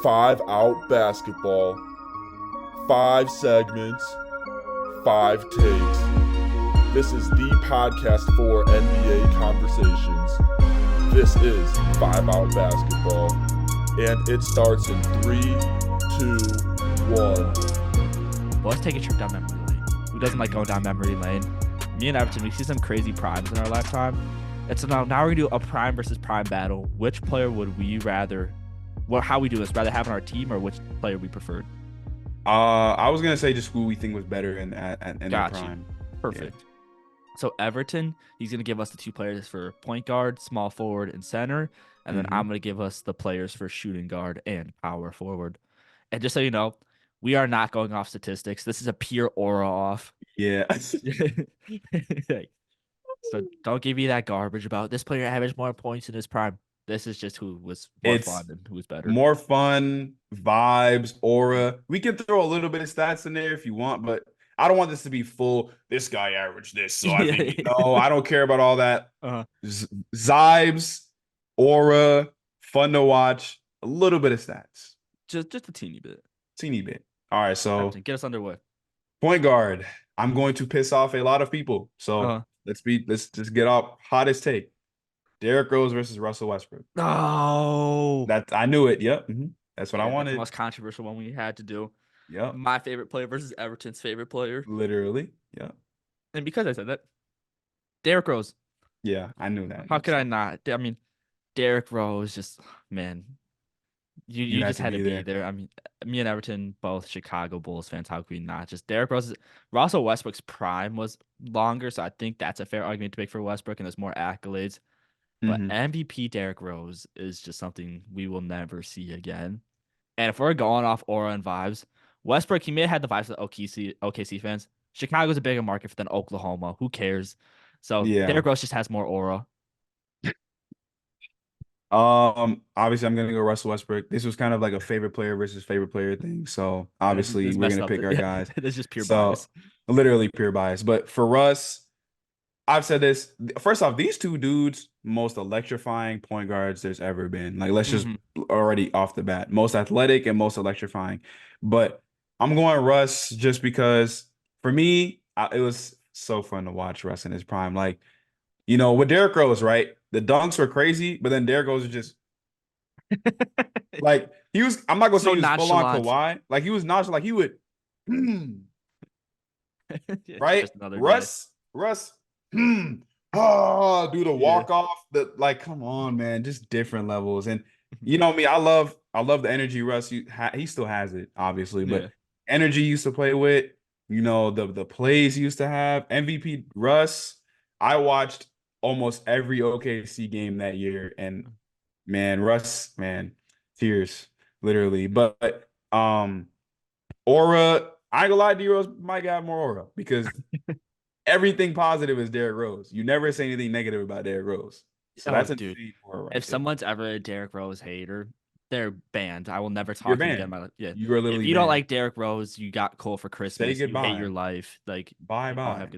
5 out basketball, 5 segments, 5 takes. This is the podcast for NBA conversations. This is 5 out basketball, and it starts in 3, 2, 1. Well, let's take a trip down memory lane. Who doesn't like going down memory lane? Me and Everton, we see some crazy primes in our lifetime. And so now we're going to do a prime versus prime battle. Which player would we rather, how we do this, rather have on our team, or which player we preferred? I was gonna say just who we think was better in their Got you. prime. Perfect. Yeah. So Everton, he's going to give us the 2 players for point guard, small forward, and center. And then I'm going to give us the players for shooting guard and power forward. And just so you know, we are not going off statistics. This is a pure aura off. Yeah. So don't give me that garbage about this player averaged more points in his prime. This is just who was more fun and who was better. More fun, vibes, aura. We can throw a little bit of stats in there if you want, but I don't want this to be full. This guy averaged this, so I think no, I don't care about all that. Vibes, aura, fun to watch, a little bit of stats. Just a teeny bit. Teeny bit. All right, so get us underway. Point guard. I'm going to piss off a lot of people. So let's just get off hottest take. Derrick Rose versus Russell Westbrook. Oh, I knew it. Yep. That's what I wanted. That's the most controversial one we had to do. Yep. My favorite player versus Everton's favorite player. Literally. Yeah. And because I said that, Derrick Rose. Yeah, I knew that. How could I not? I mean, Derrick Rose, just man, you just had to be there. I mean, me and Everton, both Chicago Bulls fans. How could we not? Just Derrick Rose. Russell Westbrook's prime was longer, so I think that's a fair argument to make for Westbrook, and there's more accolades. But MVP Derrick Rose is just something we will never see again. And if we're going off aura and vibes, Westbrook, he may have had the vibes of OKC fans. Chicago's a bigger market than Oklahoma. Who cares? So Derrick Rose just has more aura. Obviously I'm gonna go Russell Westbrook. This was kind of like a favorite player versus favorite player thing. So obviously we're gonna pick our guys. It's just pure bias. Literally pure bias. But for Russ, I've said this. First off, these 2 dudes, most electrifying point guards there's ever been. Like, let's just already off the bat, most athletic and most electrifying. But I'm going Russ just because for me, it was so fun to watch Russ in his prime. Like, you know, with Derrick Rose, right? The dunks were crazy, but then Derrick Rose was just like he was. I'm not gonna say he was full on Kawhi. Like he was nonchalant. Like he would, right? Russ. Do the walk off. Come on, man, just different levels. And you know me, I love the energy Russ. He still has it, obviously, but energy he used to play with. You know the plays he used to have. MVP Russ. I watched almost every OKC game that year, and man, Russ, man, tears, literally. But aura. I ain't gonna lie, D-Rose might got more aura because. Everything positive is Derrick Rose. You never say anything negative about Derrick Rose. So that's a dude. If someone's ever a Derrick Rose hater, they're banned. I will never talk to you again about it. Yeah, you are literally. If you don't like Derrick Rose, you got Cole for Christmas. Say goodbye. You hate your life. Like bye.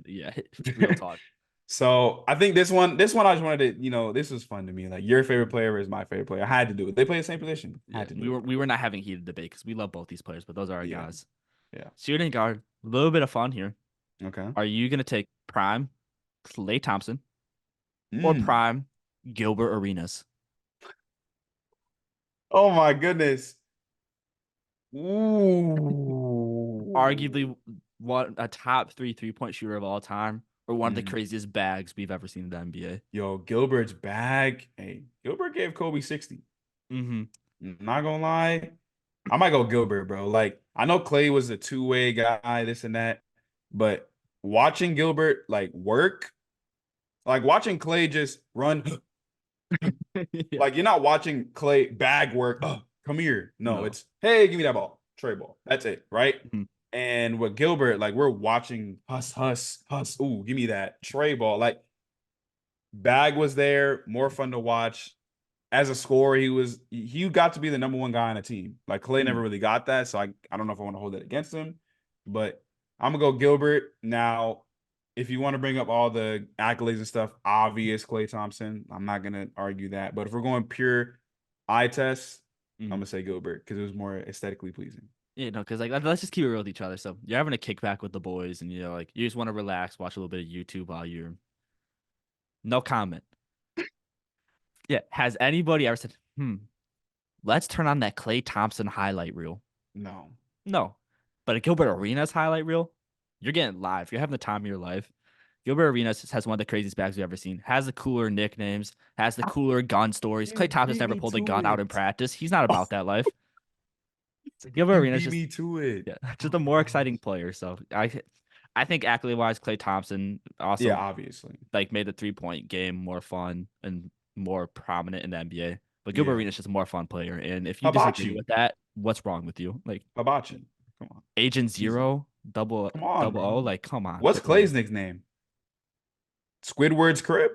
Yeah, real talk. So I think this one I just wanted to, this was fun to me. Like your favorite player is my favorite player. I had to do it. They play the same position. We were not having heated debate because we love both these players, but those are our guys. Yeah. Shooting guard, a little bit of fun here. Okay. Are you going to take prime Klay Thompson or prime Gilbert Arenas? Oh, my goodness. Ooh. Arguably a top 3 3-point shooter of all time or one of the craziest bags we've ever seen in the NBA. Yo, Gilbert's bag. Hey, Gilbert gave Kobe 60. Not going to lie. I might go Gilbert, bro. Like, I know Klay was a 2-way guy, this and that, but watching Gilbert work, like watching Klay just run, like you're not watching Klay bag work. Oh, come here. No, it's hey, give me that ball, tray ball. That's it, right? And with Gilbert, we're watching hus. Ooh, give me that tray ball. Like bag was there, more fun to watch. As a scorer, he got to be the number 1 guy on the team. Like Klay never really got that, so I don't know if I want to hold that against him, but. I'm going to go Gilbert. Now, if you want to bring up all the accolades and stuff, obvious Klay Thompson. I'm not going to argue that. But if we're going pure eye test, I'm gonna say Gilbert because it was more aesthetically pleasing. Yeah, no, because like let's just keep it real with each other. So you're having a kickback with the boys, and like you just want to relax, watch a little bit of YouTube while you're no comment. Yeah, has anybody ever said, let's turn on that Klay Thompson highlight reel? No. No, but a Gilbert Arenas highlight reel, you're getting live. You're having the time of your life. Gilbert Arenas has one of the craziest bags we've ever seen. Has the cooler nicknames. Has the cooler gun stories. You Klay Thompson's beat never me pulled a to gun out in it. practice. He's not about that life. So Gilbert You Arenas beat just me to it. yeah, just a more exciting player. So I think accolade wise, Klay Thompson Yeah, also obviously. like made the 3-point game more fun and more prominent in the NBA. But Gilbert Yeah. Arenas is just a more fun player. And if you disagree Hibachi. with that, what's wrong with you? Like Hibachi. Come on. Agent Easy. Zero, double Come on, double O, bro. like come on, What's take it away. Clay's nickname? Squidward's crib?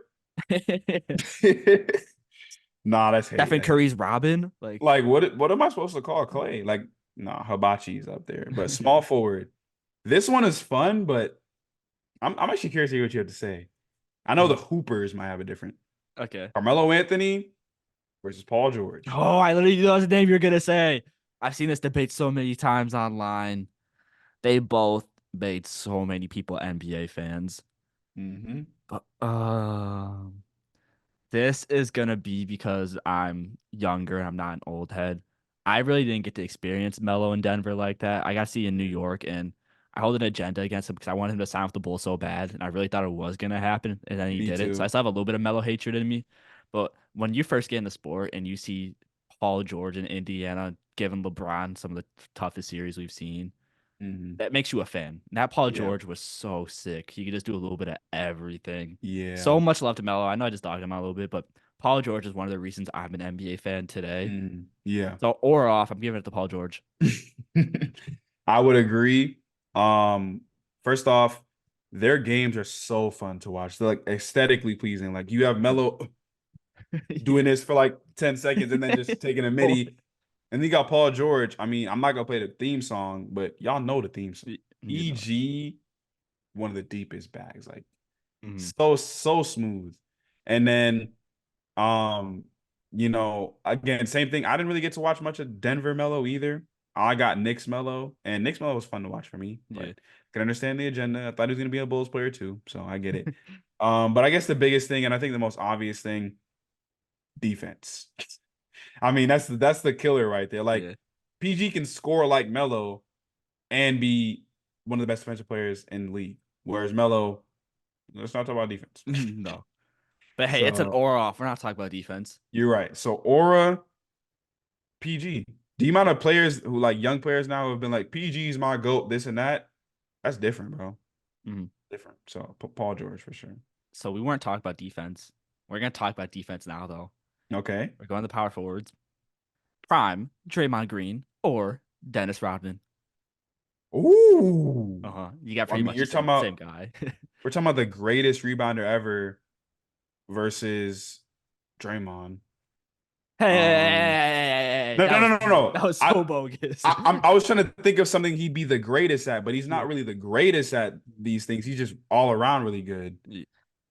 Nah, that's hate. Stephen That's hate. Curry's Robin, like Like, what am I supposed to call Clay? Like, nah, Hibachi's up there. But small forward. This one is fun, but I'm actually curious to hear what you have to say. I know the Hoopers might have a different. okay. Carmelo Anthony versus Paul George. Oh, I literally know the name you're gonna say. I've seen this debate so many times online. They both made so many people NBA fans. Mm-hmm. But this is gonna be because I'm younger and I'm not an old head. I really didn't get to experience Melo in Denver like that. I got to see in New York, and I hold an agenda against him because I wanted him to sign with the Bulls so bad, and I really thought it was gonna happen, and then he Me didn't. So I too. still have a little bit of Melo hatred in me. But when you first get in the sport and you see Paul George in Indiana giving LeBron some of the toughest series we've seen, Mm-hmm. that makes you a fan. And that Paul Yeah. George was so sick. He could just do a little bit of everything. Yeah. So much love to Melo. I know I just dogged him out a little bit, but Paul George is one of the reasons I'm an NBA fan today. Yeah. So or off, I'm giving it to Paul George. I would agree. First off, their games are so fun to watch. They're like aesthetically pleasing. Like you have Melo doing this for like 10 seconds and then just taking a midi. And then you got Paul George. I mean, I'm not gonna play the theme song, but y'all know the theme song. You know. EG, one of the deepest bags. Like Mm-hmm. so smooth. And then again, same thing. I didn't really get to watch much of Denver Mello either. I got Knicks Mello, and Knicks Mello was fun to watch for me. But Yeah. can understand the agenda. I thought he was gonna be a Bulls player too, so I get it. But I guess the biggest thing, and I think the most obvious thing, defense. I mean, that's the killer right there. Like Yeah. PG can score like Mello and be one of the best defensive players in the league. Whereas Mello, let's not talk about defense. No. But hey, it's an So or off. We're not talking about defense. you're right. So Aura, PG. The amount of players who like young players now who have been like PG's my GOAT, this and that. That's different, bro. Mm-hmm. Different. So Paul George for sure. So we weren't talking about defense. We're gonna talk about defense now, though. Okay. We're going to power forwards. Prime, Draymond Green, or Dennis Rodman. Ooh. You got I pretty mean, much you're the talking same about guy. we're talking about the greatest rebounder ever versus Draymond. Hey, No, that no, was no, no, no. that was so bogus. I was trying to think of something he'd be the greatest at, but he's not really the greatest at these things. He's just all around really good.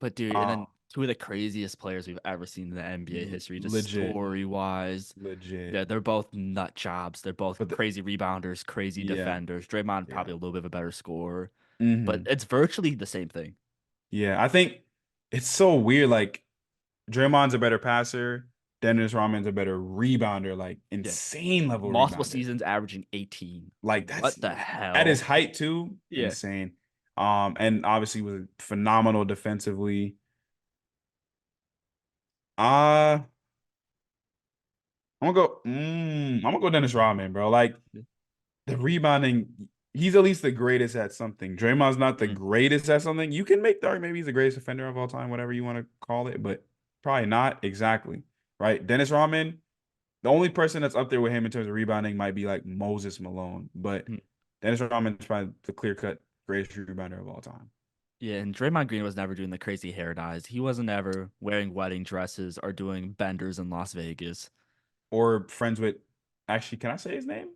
But dude, and then two of the craziest players we've ever seen in the NBA history, just Legit. story-wise. Legit. Yeah, they're both nut jobs. They're both crazy rebounders, crazy defenders. Draymond probably a little bit of a better scorer, but it's virtually the same thing. Yeah, I think it's so weird. Like Draymond's a better passer. Dennis Rodman's a better rebounder, like insane level Multiple rebounder. seasons averaging 18. Like that's what the hell? At his height too, Yeah. insane. And obviously was phenomenal defensively. I'm gonna go Dennis Rodman, bro. Like the rebounding, he's at least the greatest at something. Draymond's not the greatest at something. You can make the argument maybe he's the greatest defender of all time, whatever you want to call it, but probably not exactly. Right? Dennis Rodman, the only person that's up there with him in terms of rebounding might be like Moses Malone, but Dennis Rodman is probably the clear-cut greatest rebounder of all time. Yeah, and Draymond Green was never doing the crazy hair dyes. He wasn't ever wearing wedding dresses or doing benders in Las Vegas. Or friends with, actually, can I say his name?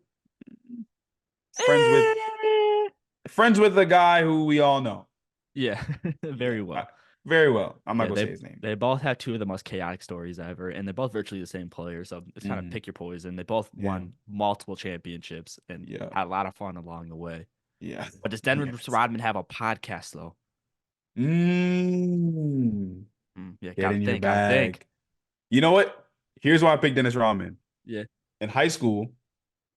Friends with the guy who we all know. Yeah, very well. very well. I'm not gonna say his name. They both have two of the most chaotic stories ever, and they're both virtually the same player. So it's kind of pick your poison. They both won multiple championships and had a lot of fun along the way. Yeah. But does Dennis Rodman have a podcast though? Yeah, get in your bag. You know what? Here's why I picked Dennis Rodman. Yeah. In high school,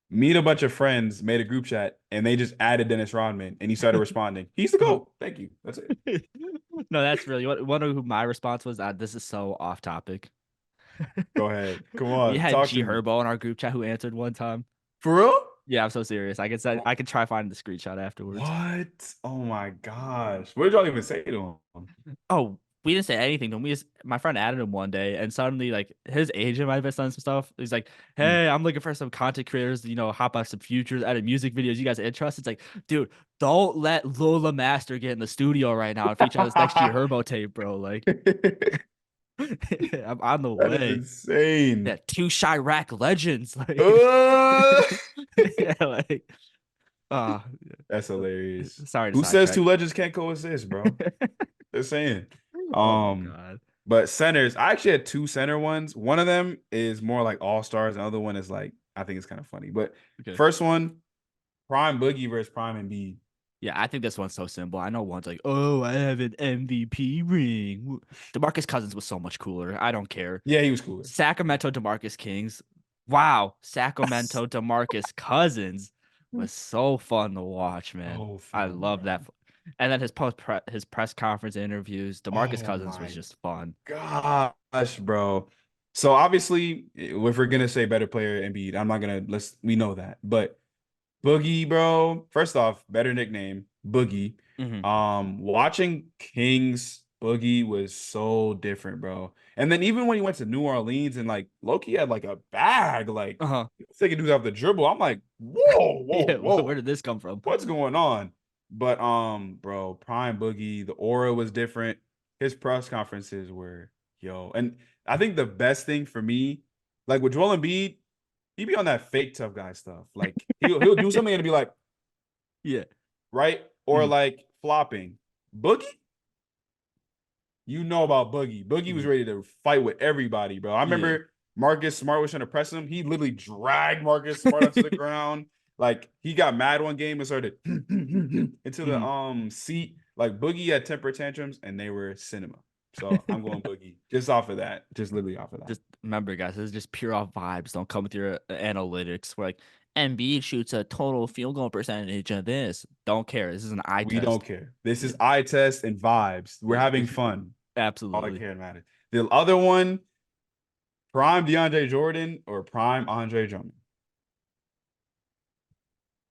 me and a bunch of friends made a group chat, and they just added Dennis Rodman, and he started responding. He's the GOAT. Thank you. That's it. No, that's really one of who my response was. This is so off topic. Go ahead. Come on. We had G Herbo in our group chat who answered one time. For real? Yeah, I'm so serious. I can try finding the screenshot afterwards. What? Oh my gosh. What did y'all even say to him? Oh, we didn't say anything to him. My friend added him one day, and suddenly, like, his agent might have done some stuff. He's like, "Hey, I'm looking for some content creators, hop on some futures, edit music videos. You guys are interested?" It's like, dude, don't let LeMaster get in the studio right now and feature on this next G Herbo tape, bro. Like, I'm on the way. That is insane. Yeah, 2 Chirac legends. Like, yeah, like, that's hilarious. Sorry. Who says 2 legends can't coexist, bro? They're saying. God. But centers, I actually had 2 center ones. One of them is more like all-stars. The other one is like, I think it's kind of funny. But first one, Prime Boogie versus Prime Embiid. Yeah, I think this one's so simple. I know one's like, oh, I have an MVP ring. DeMarcus Cousins was so much cooler. I don't care. Yeah, he was cooler. Sacramento DeMarcus Kings. Wow. Sacramento DeMarcus Cousins was so fun to watch, man. I love that. And then his press conference interviews, DeMarcus Cousins was just fun. Gosh, bro. So obviously, if we're gonna say better player Embiid, I'm not gonna we know that. But Boogie, bro. First off, better nickname, Boogie. Watching Kings Boogie was so different, bro. And then even when he went to New Orleans and like Loki had like a bag, like taking dudes off the dribble. I'm like, whoa. Where did this come from? What's going on? But bro, Prime Boogie, the aura was different. His press conferences were and I think the best thing for me, like with Joel Embiid, he be on that fake tough guy stuff. Like he'll do something and be like, yeah, right, or like flopping. Boogie, you know about Boogie. Boogie was ready to fight with everybody, bro. I remember Marcus Smart was trying to press him. He literally dragged Marcus Smart onto the ground. Like he got mad one game and started into the seat. Like Boogie had temper tantrums and they were cinema. So I'm going Boogie just off of that. Just literally off of that. Just remember, guys, this is just pure off vibes. Don't come with your analytics. We're like, Embiid shoots a total field goal percentage of this. Don't care. This is an eye test. We don't care. This is eye test and vibes. We're having fun. Absolutely. All that care matters. The other one, Prime DeAndre Jordan or Prime Andre Drummond.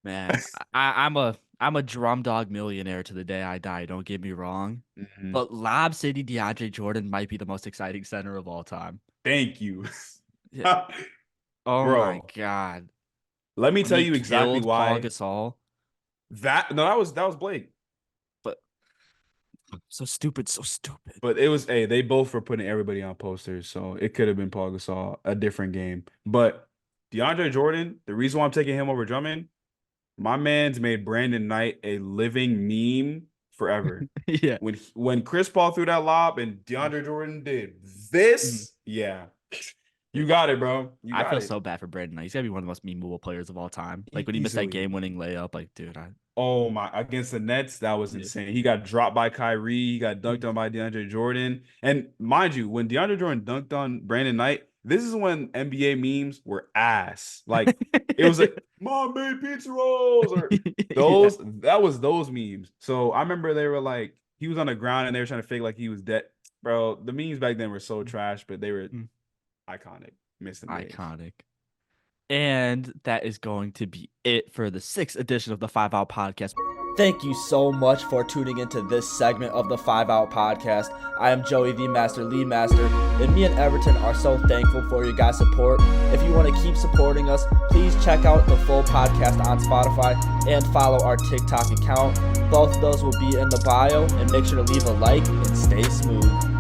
Man, I'm a drum dog millionaire to the day I die. Don't get me wrong, but Lob City DeAndre Jordan might be the most exciting center of all time. Thank you. Oh bro, my God! Let me tell you exactly why. Paul Gasol. That was Blake. But so stupid. But it was they both were putting everybody on posters, so it could have been Paul Gasol, a different game. But DeAndre Jordan, the reason why I'm taking him over Drummond. My man's made Brandon Knight a living meme forever. Yeah. When Chris Paul threw that lob and DeAndre Jordan did this, you got it, bro. I feel so bad for Brandon Knight. He's gotta be one of the most memeable players of all time. Like when he missed that game-winning layup, like, dude, oh my! Against the Nets, that was insane. He got dropped by Kyrie. He got dunked on by DeAndre Jordan. And mind you, when DeAndre Jordan dunked on Brandon Knight, this is when NBA memes were ass. Like it was like, Mom made pizza rolls or those. That was those memes. So I remember they were like, he was on the ground and they were trying to fake like he was dead. Bro, the memes back then were so trash, but they were iconic. Iconic. And that is going to be it for the 6th edition of the 5 Out Podcast. Thank you so much for tuning into this segment of the 5 Out Podcast. I am Joey, the Master, LeMaster, and me and Everton are so thankful for your guys' support. If you want to keep supporting us, please check out the full podcast on Spotify and follow our TikTok account. Both of those will be in the bio, and make sure to leave a like and stay smooth.